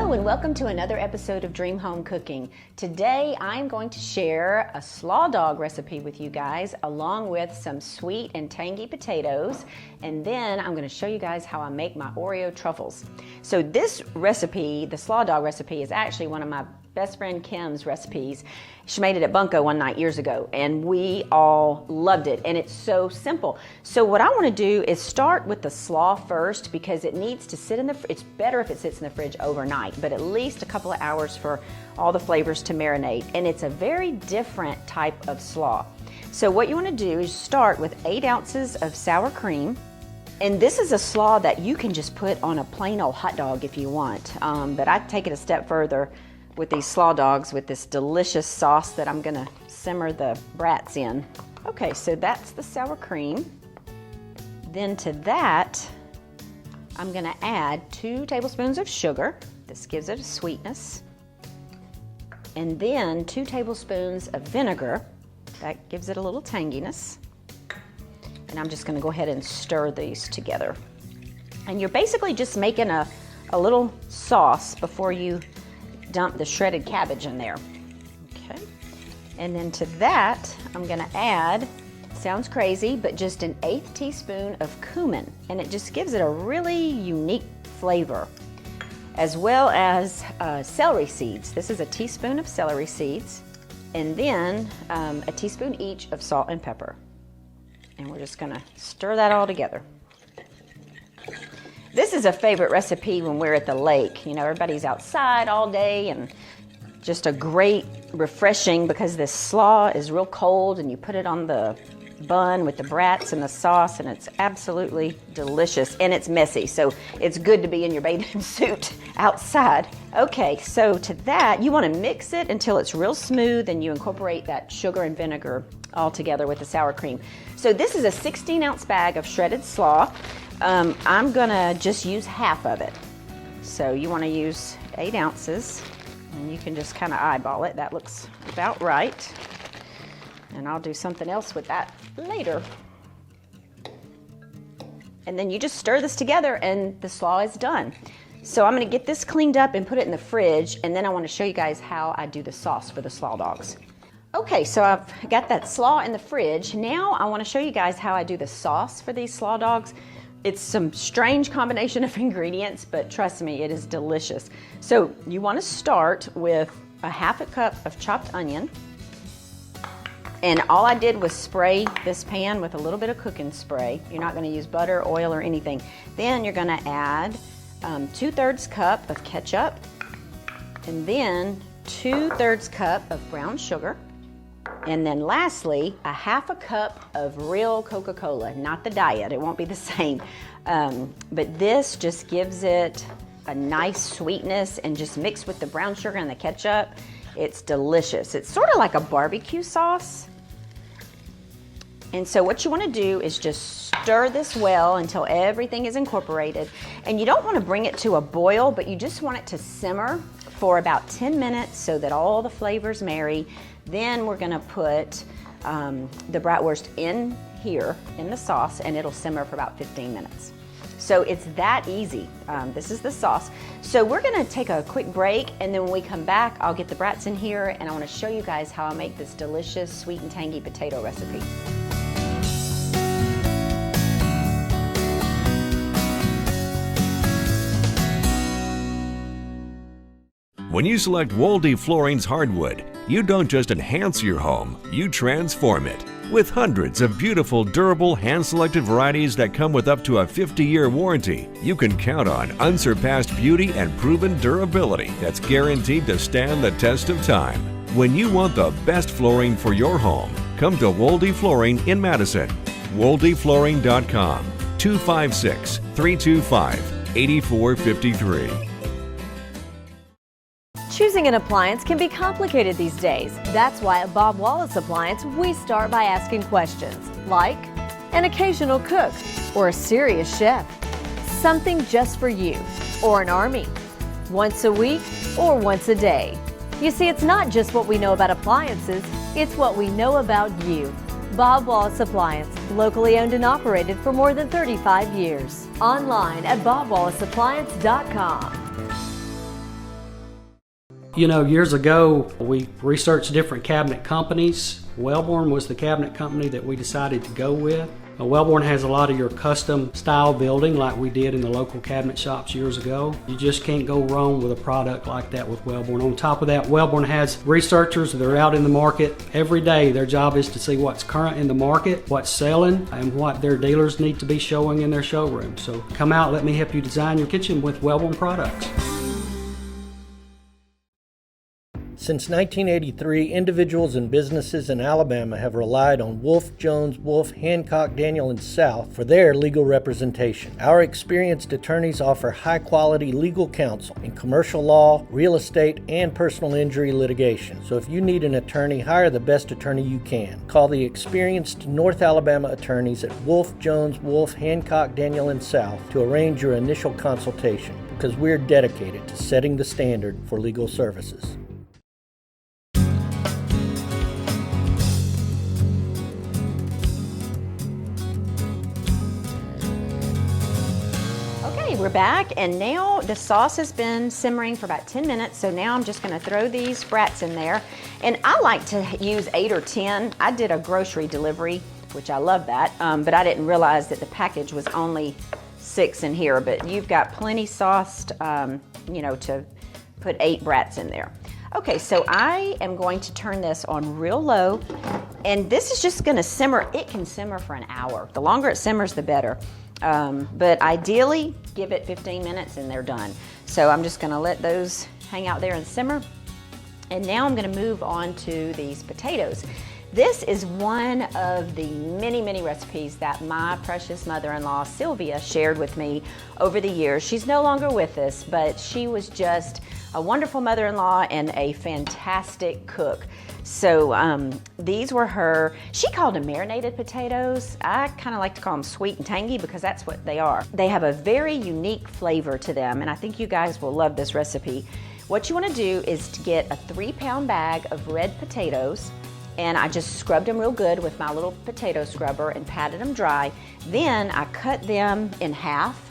Hello and welcome to another episode of Dream Home Cooking. Today I'm going to share a slaw dog recipe with you guys along with some sweet and tangy potatoes, and then I'm going to show you guys how I make my Oreo truffles. So this recipe, the slaw dog recipe, is actually one of my best friend Kim's recipes. She made it at Bunko one night years ago and we all loved it, and it's so simple. So what I want to do is start with the slaw first because it needs to sit in the it's better if it sits in the fridge overnight, but at least a couple of hours for all the flavors to marinate, and it's a very different type of slaw. So what you want to do is start with 8 ounces of sour cream. And this is a slaw that you can just put on a plain old hot dog if you want, but I take it a step further with these slaw dogs with this delicious sauce that I'm gonna simmer the brats in. Okay, so that's the sour cream. Then to that, I'm gonna add 2 tablespoons of sugar. This gives it a sweetness. And then 2 tablespoons of vinegar. That gives it a little tanginess. And I'm just gonna go ahead and stir these together. And you're basically just making a little sauce before you dump the shredded cabbage in there. Okay, and then to that I'm gonna add, sounds crazy, but just an 1/8 teaspoon of cumin, and it just gives it a really unique flavor, as well as celery seeds. This is a teaspoon of celery seeds, and then a teaspoon each of salt and pepper, and we're just gonna stir that all together. This is a favorite recipe when we're at the lake. You know, everybody's outside all day, and just a great refreshing because this slaw is real cold and you put it on the bun with the brats and the sauce, and it's absolutely delicious, and it's messy, so it's good to be in your bathing suit outside. Okay, so to that you want to mix it until it's real smooth, and you incorporate that sugar and vinegar all together with the sour cream. So this is a 16-ounce bag of shredded slaw. I'm gonna just use half of it. So you want to use 8 ounces, and you can just kind of eyeball it. That looks about right. And I'll do something else with that later. And then you just stir this together and the slaw is done. So I'm gonna get this cleaned up and put it in the fridge, and then I want to show you guys how I do the sauce for the slaw dogs. Okay, so I've got that slaw in the fridge. Now I want to show you guys how I do the sauce for these slaw dogs. It's some strange combination of ingredients, but trust me, it is delicious. So you want to start with a 1/2 cup of chopped onion. And all I did was spray this pan with a little bit of cooking spray. You're not going to use butter, oil, or anything. Then you're going to add 2/3 cup of ketchup, and then 2/3 cup of brown sugar. And then lastly, a 1/2 cup of real Coca-Cola, not the diet, it won't be the same. But this just gives it a nice sweetness, and just mixed with the brown sugar and the ketchup, it's delicious. It's sort of like a barbecue sauce. And so what you want to do is just stir this well until everything is incorporated. And you don't want to bring it to a boil, but you just want it to simmer for about 10 minutes so that all the flavors marry. Then we're going to put the bratwurst in here in the sauce, and it'll simmer for about 15 minutes. So it's that easy. This is the sauce. So we're going to take a quick break, and then when we come back, I'll get the brats in here, and I want to show you guys how I make this delicious sweet and tangy potato recipe. When you select Wolde Flooring's hardwood, you don't just enhance your home, you transform it. With hundreds of beautiful, durable, hand-selected varieties that come with up to a 50-year warranty, you can count on unsurpassed beauty and proven durability that's guaranteed to stand the test of time. When you want the best flooring for your home, come to Wolde Flooring in Madison. WoldeFlooring.com, 256-325-8453. Choosing an appliance can be complicated these days. That's why at Bob Wallace Appliance, we start by asking questions like an occasional cook or a serious chef, something just for you or an army, once a week or once a day. You see, it's not just what we know about appliances, it's what we know about you. Bob Wallace Appliance, locally owned and operated for more than 35 years. Online at bobwallaceappliance.com. You know, years ago, we researched different cabinet companies. Wellborn was the cabinet company that we decided to go with. Wellborn has a lot of your custom style building like we did in the local cabinet shops years ago. You just can't go wrong with a product like that with Wellborn. On top of that, Wellborn has researchers that are out in the market every day. Their job is to see what's current in the market, what's selling, and what their dealers need to be showing in their showroom. So come out, let me help you design your kitchen with Wellborn products. Since 1983, individuals and businesses in Alabama have relied on Wolf, Jones, Wolf, Hancock, Daniel, and South for their legal representation. Our experienced attorneys offer high-quality legal counsel in commercial law, real estate, and personal injury litigation. So if you need an attorney, hire the best attorney you can. Call the experienced North Alabama attorneys at Wolf, Jones, Wolf, Hancock, Daniel, and South to arrange your initial consultation, because we're dedicated to setting the standard for legal services. We're back, and now the sauce has been simmering for about 10 minutes, so now I'm just going to throw these brats in there. And I like to use 8 or 10. I did a grocery delivery, which I love that, but I didn't realize that the package was only 6 in here, but you've got plenty sauced, you know, to put 8 brats in there. Okay, so I am going to turn this on real low, and this is just going to simmer. It can simmer for an hour. The longer it simmers, the better. But ideally, give it 15 minutes and they're done. So I'm just gonna let those hang out there and simmer. And now I'm gonna move on to these potatoes. This is one of the many, many recipes that my precious mother-in-law, Sylvia, shared with me over the years. She's no longer with us, but she was just a wonderful mother-in-law and a fantastic cook. So these were her, she called them marinated potatoes. I kind of like to call them sweet and tangy because that's what they are. They have a very unique flavor to them, and I think you guys will love this recipe. What you want to do is to get a 3-pound bag of red potatoes, and I just scrubbed them real good with my little potato scrubber and patted them dry. Then I cut them in half.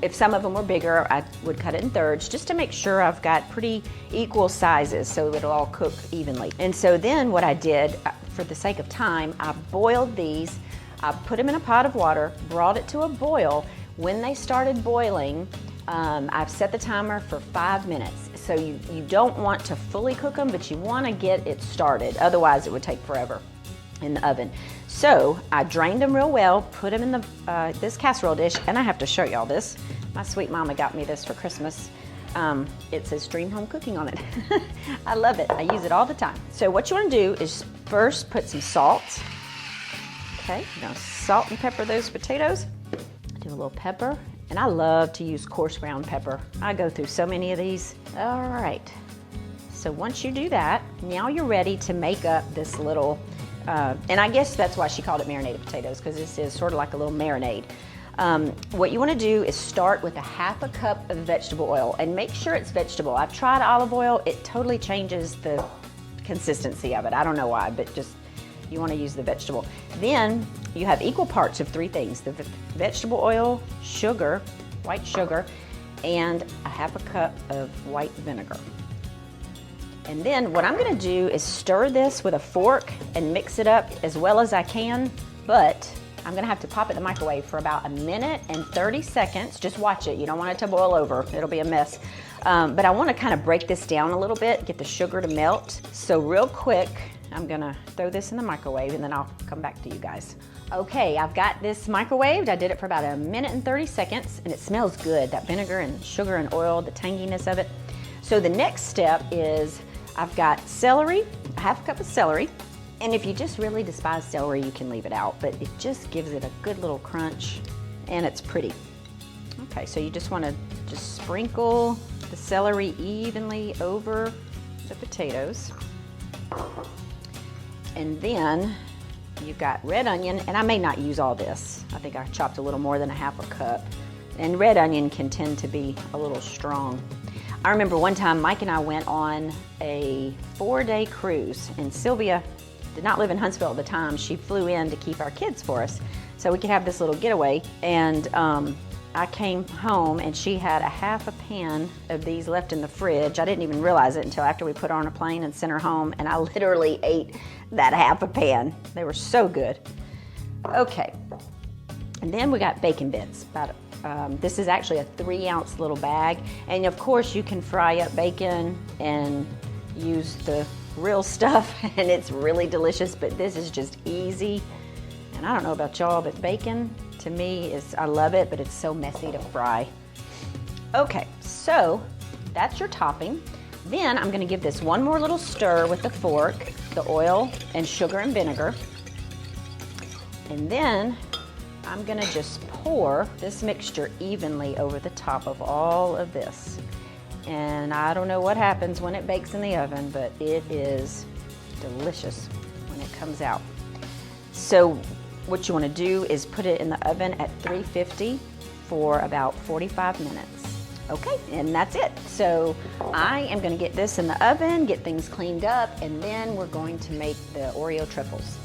If some of them were bigger, I would cut it in thirds just to make sure I've got pretty equal sizes so it'll all cook evenly. And so then what I did, for the sake of time, I boiled these. I put them in a pot of water, brought it to a boil. When they started boiling, I've set the timer for 5 minutes. So you don't want to fully cook them, but you want to get it started. Otherwise, it would take forever in the oven. So I drained them real well, put them in the this casserole dish, and I have to show y'all this. My sweet mama got me this for Christmas. It says Dream Home Cooking on it. I love it. I use it all the time. So what you want to do is first put some salt. Okay, now salt and pepper those potatoes. Do a little pepper. And I love to use coarse ground pepper. I go through so many of these. All right, so once you do that, now you're ready to make up this little, and I guess that's why she called it marinated potatoes, because this is sort of like a little marinade. What you want to do is start with a 1/2 cup of vegetable oil, and make sure it's vegetable. I've tried olive oil, it totally changes the consistency of it. I don't know why, but just you want to use the vegetable. Then you have equal parts of 3 things: the vegetable oil, sugar, white sugar, and a 1/2 cup of white vinegar. And then what I'm going to do is stir this with a fork and mix it up as well as I can, but I'm going to have to pop it in the microwave for about 1 minute and 30 seconds. Just watch it. You don't want it to boil over. It'll be a mess. But I want to kind of break this down a little bit, get the sugar to melt. So real quick, I'm gonna throw this in the microwave and then I'll come back to you guys. Okay, I've got this microwaved. I did it for about 1 minute and 30 seconds and it smells good, that vinegar and sugar and oil, the tanginess of it. So the next step is I've got celery, a 1/2 cup of celery. And if you just really despise celery, you can leave it out, but it just gives it a good little crunch and it's pretty. Okay, so you just wanna just sprinkle the celery evenly over the potatoes. And then you've got red onion, and I may not use all this. I think I chopped a little more than a 1/2 cup. And red onion can tend to be a little strong. I remember one time Mike and I went on a 4-day cruise, and Sylvia did not live in Huntsville at the time. She flew in to keep our kids for us so we could have this little getaway. And I came home and she had a half a pan of these left in the fridge. I didn't even realize it until after we put her on a plane and sent her home, and I literally ate that half a pan. They were so good. Okay, and then we got bacon bits. This is actually a 3-ounce little bag, and of course you can fry up bacon and use the real stuff and it's really delicious, but this is just easy. And I don't know about y'all, but bacon to me I love it, but it's so messy to fry. Okay, so that's your topping. Then I'm gonna give this one more little stir with the fork, the oil and sugar and vinegar. And then I'm gonna just pour this mixture evenly over the top of all of this. And I don't know what happens when it bakes in the oven, but it is delicious when it comes out. So what you want to do is put it in the oven at 350 for about 45 minutes. Okay, and that's it. So I am going to get this in the oven, get things cleaned up, and then we're going to make the Oreo triples.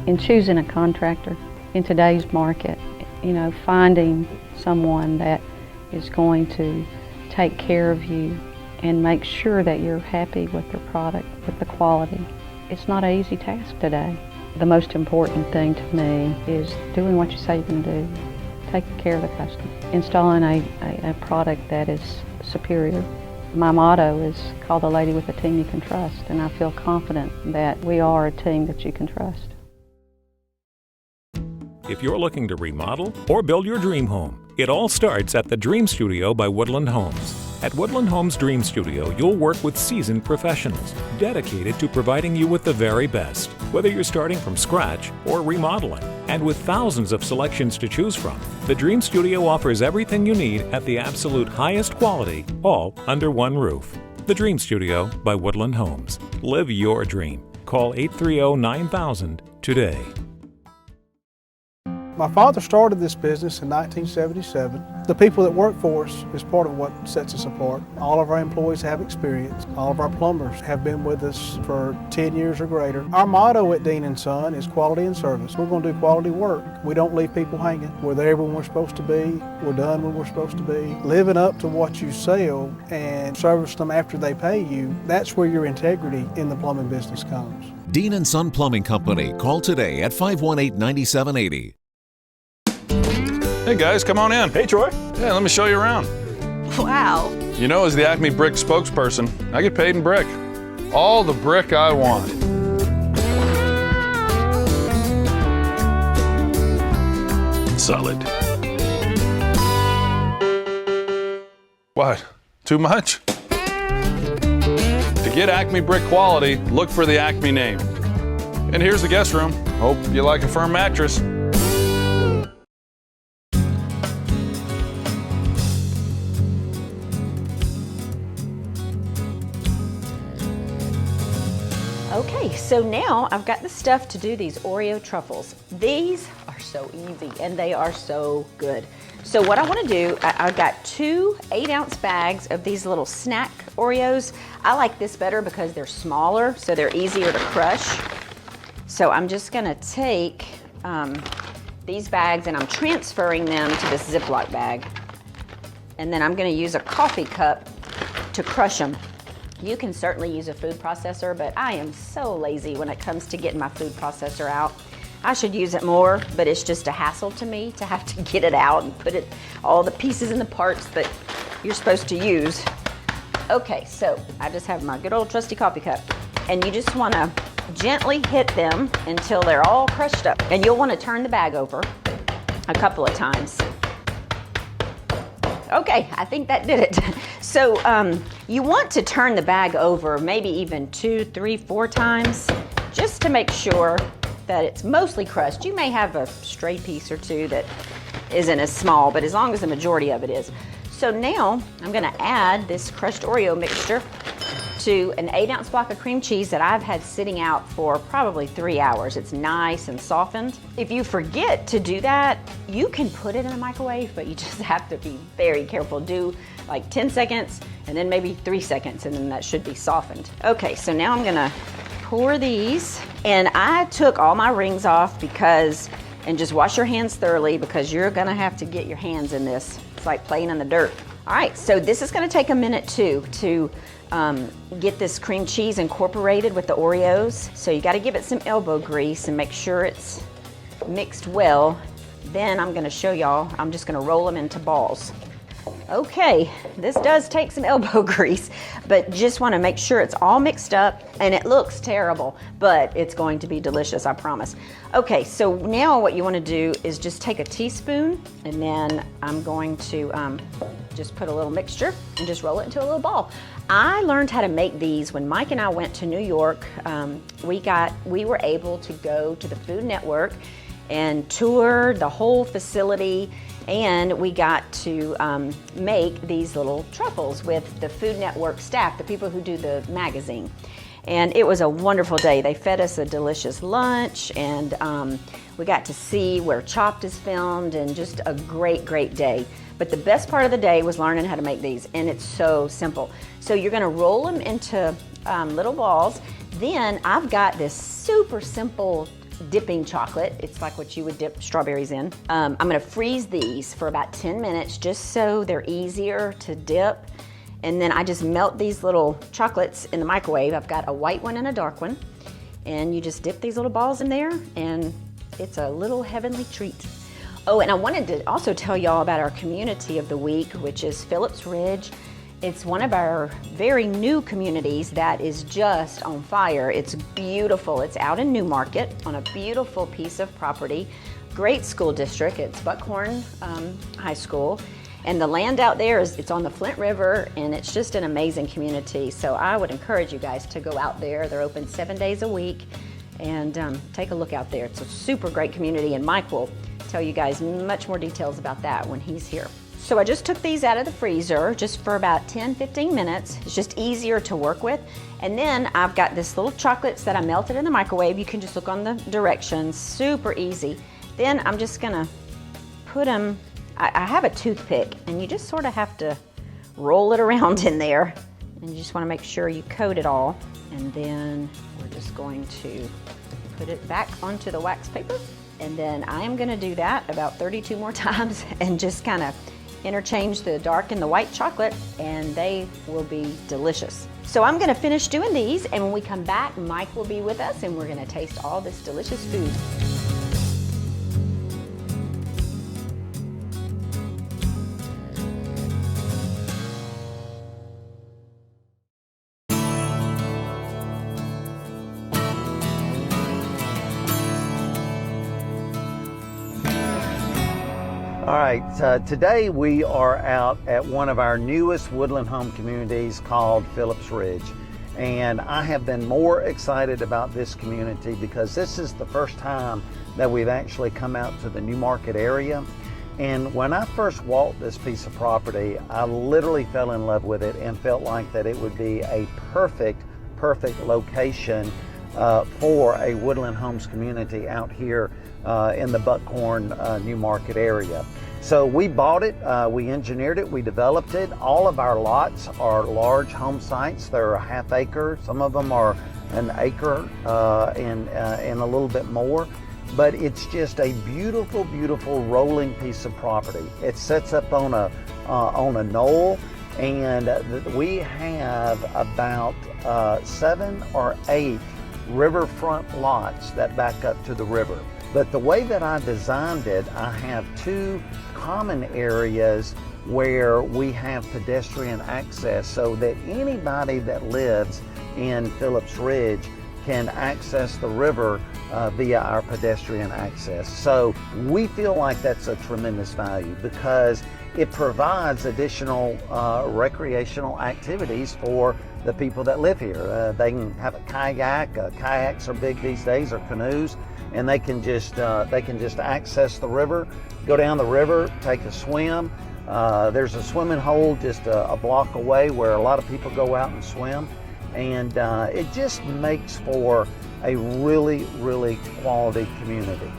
In choosing a contractor in today's market, finding someone that is going to take care of you and make sure that you're happy with their product, with the quality, it's not an easy task today. The most important thing to me is doing what you say you're going to do, taking care of the customer, installing a product that is superior. My motto is call the lady with a team you can trust, and I feel confident that we are a team that you can trust. If you're looking to remodel or build your dream home, it all starts at the Dream Studio by Woodland Homes. At Woodland Homes Dream Studio, you'll work with seasoned professionals dedicated to providing you with the very best, whether you're starting from scratch or remodeling. And with thousands of selections to choose from, the Dream Studio offers everything you need at the absolute highest quality, all under one roof. The Dream Studio by Woodland Homes. Live your dream. Call 830-9000 today. My father started this business in 1977. The people that work for us is part of what sets us apart. All of our employees have experience. All of our plumbers have been with us for 10 years or greater. Our motto at Dean & Son is quality and service. We're going to do quality work. We don't leave people hanging. We're there when we're supposed to be. We're done when we're supposed to be. Living up to what you sell and service them after they pay you, that's where your integrity in the plumbing business comes. Dean & Son Plumbing Company. Call today at 518-9780. Hey guys, come on in. Hey Troy. Yeah, let me show you around. Wow. You know, as the Acme Brick spokesperson, I get paid in brick. All the brick I want. Solid. What? Too much? To get Acme Brick quality, look for the Acme name. And here's the guest room. Hope you like a firm mattress. Okay, so now I've got the stuff to do these Oreo truffles. These are so easy and they are so good. So what I want to do, I've got 2 8-ounce bags of these little snack Oreos. I like this better because they're smaller, so they're easier to crush. So I'm just going to take these bags and I'm transferring them to this Ziploc bag. And then I'm going to use a coffee cup to crush them. You can certainly use a food processor, but I am so lazy when it comes to getting my food processor out. I should use it more, but it's just a hassle to me to have to get it out and put all the pieces and the parts that you're supposed to use. Okay, so I just have my good old trusty coffee cup, and you just want to gently hit them until they're all crushed up. And you'll want to turn the bag over a couple of times. Okay, I think that did it. So you want to turn the bag over maybe even 2, 3, 4 times just to make sure that it's mostly crushed. You may have a stray piece or two that isn't as small, but as long as the majority of it is. So now I'm gonna add this crushed Oreo mixture to an 8-ounce block of cream cheese that I've had sitting out for probably 3 hours. It's nice and softened. If you forget to do that, you can put it in a microwave, but you just have to be very careful. Do like 10 seconds and then maybe 3 seconds, and then that should be softened. Okay, so now I'm gonna pour these, and I took all my rings off and just wash your hands thoroughly because you're gonna have to get your hands in this. It's like playing in the dirt. All right, so this is gonna take a minute too to get this cream cheese incorporated with the Oreos. So you gotta give it some elbow grease and make sure it's mixed well. Then I'm gonna show y'all, I'm just gonna roll them into balls. Okay, this does take some elbow grease, but just wanna make sure it's all mixed up, and it looks terrible, but it's going to be delicious, I promise. Okay, so now what you wanna do is just take a teaspoon, and then I'm going to just put a little mixture and just roll it into a little ball. I learned how to make these when Mike and I went to New York. We were able to go to the Food Network and tour the whole facility, and we got to make these little truffles with the Food Network staff, the people who do the magazine. And it was a wonderful day. They fed us a delicious lunch, and we got to see where Chopped is filmed, and just a great, great day. But the best part of the day was learning how to make these, and it's so simple. So you're gonna roll them into little balls. Then I've got this super simple dipping chocolate. It's like what you would dip strawberries in. I'm gonna freeze these for about 10 minutes just so they're easier to dip. And then I just melt these little chocolates in the microwave. I've got a white one and a dark one. And you just dip these little balls in there, and it's a little heavenly treat. Oh, and I wanted to also tell y'all about our community of the week, which is PhillipsRidge. It's one of our very new communities that is just on fire. It's beautiful. It's out in Newmarket on a beautiful piece of property. Great school district. It's Buckhorn High School. And the land out there it's on the Flint River, and it's just an amazing community. So I would encourage you guys to go out there. They're open 7 days a week, and take a look out there. It's a super great community, and Mike will tell you guys much more details about that when he's here. So I just took these out of the freezer just for about 10-15 minutes. It's just easier to work with. And then I've got this little chocolates that I melted in the microwave. You can just look on the directions, super easy. Then I'm just gonna put them, I have a toothpick, and you just sort of have to roll it around in there. And you just wanna make sure you coat it all. And then we're just going to put it back onto the wax paper. And then I am gonna do that about 32 more times and just kind of interchange the dark and the white chocolate, and they will be delicious. So I'm gonna finish doing these, and when we come back, Mike will be with us, and we're gonna taste all this delicious food. All right, today we are out at one of our newest woodland home communities called PhillipsRidge. And I have been more excited about this community because this is the first time that we've actually come out to the Newmarket area. And when I first walked this piece of property, I literally fell in love with it and felt like that it would be a perfect location for a woodland homes community out here in the Buckhorn Newmarket area. So we bought it, we engineered it, we developed it. All of our lots are large home sites. They're a half acre, some of them are an acre and a little bit more. But it's just a beautiful, beautiful rolling piece of property. It sets up on a knoll, and we have about 7 or 8 riverfront lots that back up to the river. But the way that I designed it, I have 2 common areas where we have pedestrian access so that anybody that lives in PhillipsRidge can access the river via our pedestrian access. So we feel like that's a tremendous value because it provides additional recreational activities for the people that live here. They can have a kayak. Kayaks are big these days, or canoes, and they can just access the river, go down the river, take a swim. There's a swimming hole just a block away where a lot of people go out and swim, and it just makes for a really, really quality community.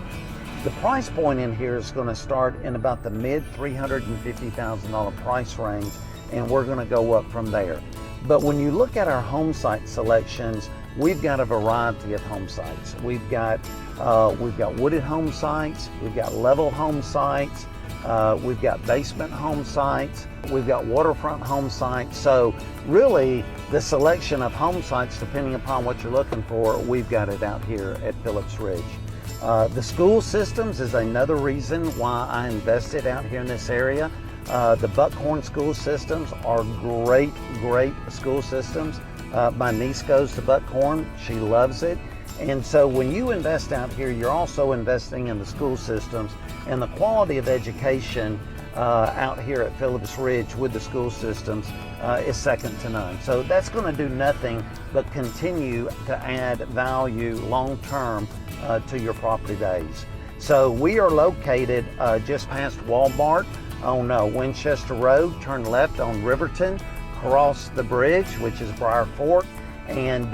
The price point in here is going to start in about the mid $350,000 price range, and we're going to go up from there. But when you look at our home site selections, we've got a variety of home sites. We've got wooded home sites, we've got level home sites, we've got basement home sites, we've got waterfront home sites. So really the selection of home sites, depending upon what you're looking for, we've got it out here at PhillipsRidge. The school systems is another reason why I invested out here in this area. The Buckhorn school systems are great school systems. My niece goes to Buckhorn, she loves it. And so when you invest out here, you're also investing in the school systems, and the quality of education out here at PhillipsRidge with the school systems is second to none. So that's going to do nothing but continue to add value long term to your property base. So we are located just past Walmart on Winchester Road. Turn left on Riverton, cross the bridge, which is Briar Fork, and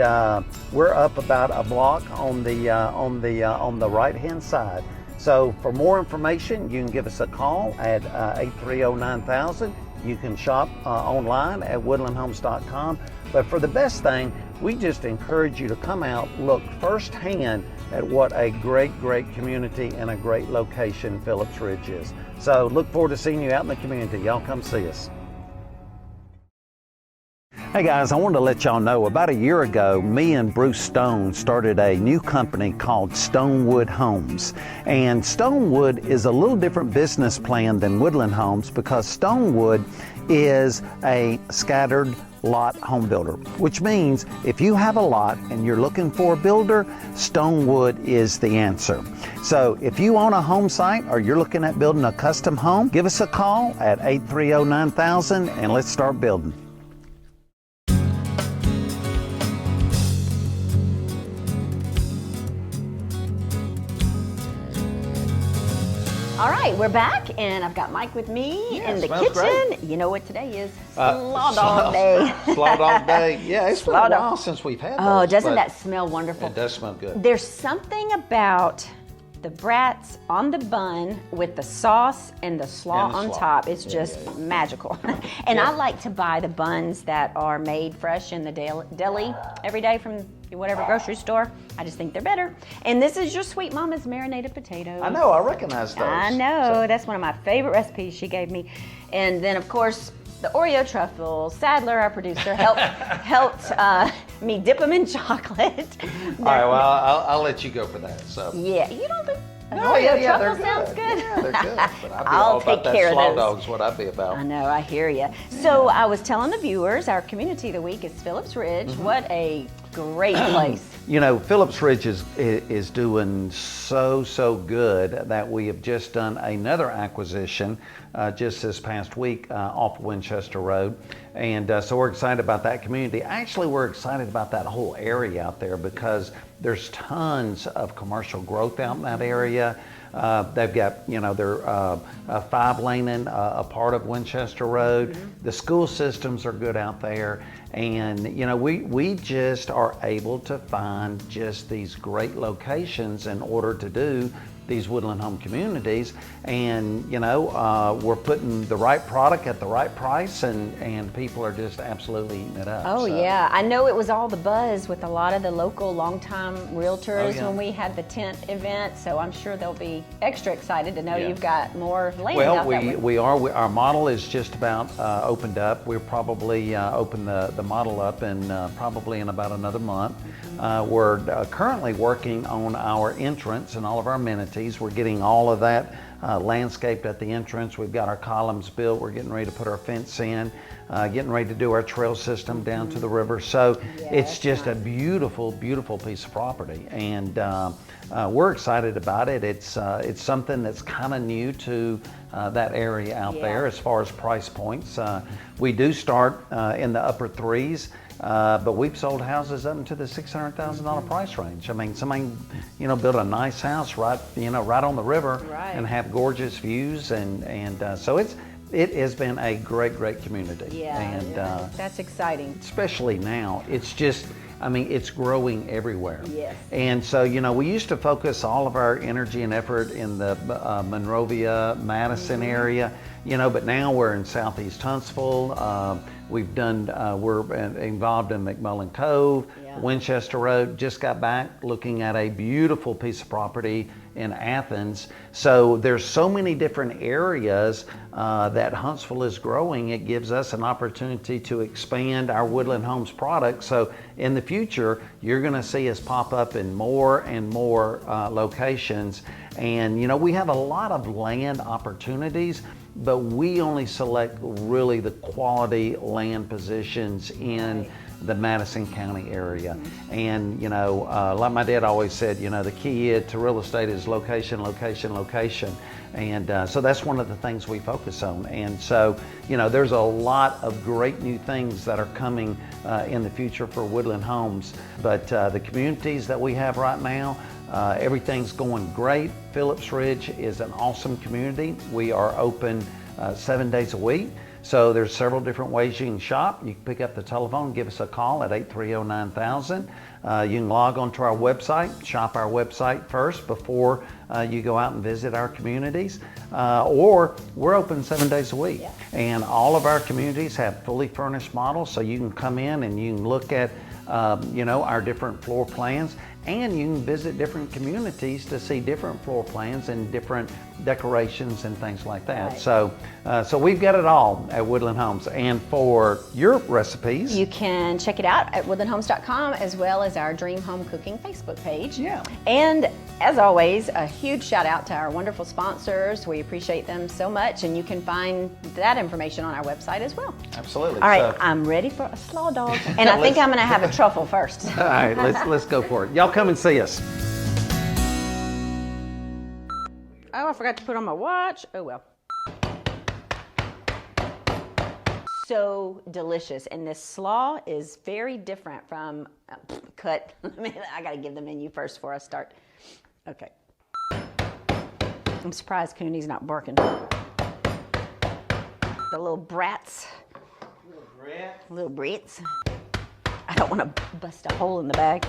we're up about a block on the right-hand side. So for more information, you can give us a call at 830-9000. You can shop online at woodlandhomes.com. But for the best thing, we just encourage you to come out, look firsthand at what a great community and a great location PhillipsRidge is. So look forward to seeing you out in the community. Y'all come see us. Hey guys, I wanted to let y'all know about a year ago, me and Bruce Stone started a new company called Stonewood Homes. And Stonewood is a little different business plan than Woodland Homes because Stonewood is a scattered lot home builder, which means if you have a lot and you're looking for a builder, Stonewood is the answer. So if you own a home site or you're looking at building a custom home, give us a call at 830-9000 and let's start building. All right, we're back, and I've got Mike with me in the kitchen. Great. You know what today is? Slaw Dog Day. Slaw Dog Day. Yeah, it's been a while since we've had those. Oh, doesn't that smell wonderful? It does smell good. There's something about the brats on the bun with the sauce and the slaw on top. It's just magical. And I like to buy the buns that are made fresh in the deli every day from whatever grocery store. I just think they're better. And this is your sweet mama's marinated potatoes. I know, I recognize those. I know, that's one of my favorite recipes she gave me. And then of course, the Oreo truffles. Sadler, our producer, helped me dip them in chocolate. All right, well, I'll let you go for that. So yeah, you don't think Oreo truffle they're sounds good. good? Yeah, they're good. But I'll take care of those. Slaw dogs, what I'd be about. I know, I hear you. So I was telling the viewers, our community of the week is PhillipsRidge. What a great place. You know, PhillipsRidge is doing so good that we have just done another acquisition just this past week off Winchester Road. And so we're excited about that community. Actually, we're excited about that whole area out there because there's tons of commercial growth out in that area. They've got, you know, they're 5-laning a part of Winchester Road. The school systems are good out there. And, you know, we just are able to find just these great locations in order to do these woodland home communities. And, you know, we're putting the right product at the right price, and people are just absolutely eating it up. Oh, so. yeah. I know it was all the buzz with a lot of the local longtime realtors when we had the tent event, so I'm sure they'll be extra excited to know you've got more land out that way. We are. Our model is just about opened up. We'll probably open the model up in probably in about another month. We're currently working on our entrance and all of our amenities. We're getting all of that landscaped at the entrance. We've got our columns built. We're getting ready to put our fence in, getting ready to do our trail system down to the river. So it's just a beautiful piece of property, and we're excited about it. It's something that's kind of new to that area out there as far as price points. We do start in the upper threes. But we've sold houses up into the $600,000 price range. I mean, somebody, you know, build a nice house right on the river and have gorgeous views, and so it has been a great community. And that's exciting. Especially now, it's just, I mean, it's growing everywhere. Yes. And so, you know, we used to focus all of our energy and effort in the Monrovia, Madison area. but now we're in Southeast Huntsville. We've done, we're involved in McMullen Cove, Winchester Road. Just got back looking at a beautiful piece of property in Athens. So there's so many different areas that Huntsville is growing. It gives us an opportunity to expand our Woodland Homes products. So in the future, you're going to see us pop up in more and more locations. And we have a lot of land opportunities, but we only select really the quality land positions in the Madison County area. And like my dad always said, the key to real estate is location, location, location. And so that's one of the things we focus on. And so, there's a lot of great new things that are coming in the future for Woodland Homes. But the communities that we have right now, everything's going great. PhillipsRidge is an awesome community. We are open 7 days a week. So there's several different ways you can shop. You can pick up the telephone, give us a call at 830-9000. You can log onto our website, shop our website first before you go out and visit our communities. Or we're open 7 days a week. And all of our communities have fully furnished models, so you can come in and you can look at our different floor plans, and you can visit different communities to see different floor plans and different decorations and things like that. Right. So we've got it all at Woodland Homes. And for your recipes, you can check it out at woodlandhomes.com, as well as our Dream Home Cooking Facebook page. And as always, a huge shout out to our wonderful sponsors. We appreciate them so much, and you can find that information on our website as well. Absolutely. All right, I'm ready for a slaw dog, and I think I'm going to have a truffle first. All right, let's go for it. Y'all come and see us. Oh, I forgot to put on my watch. Oh well. So delicious, and this slaw is very different from cut. I gotta give the menu first before I start. Okay. I'm surprised Cooney's not barking. The little brats. Little brats. I don't want to bust a hole in the bag.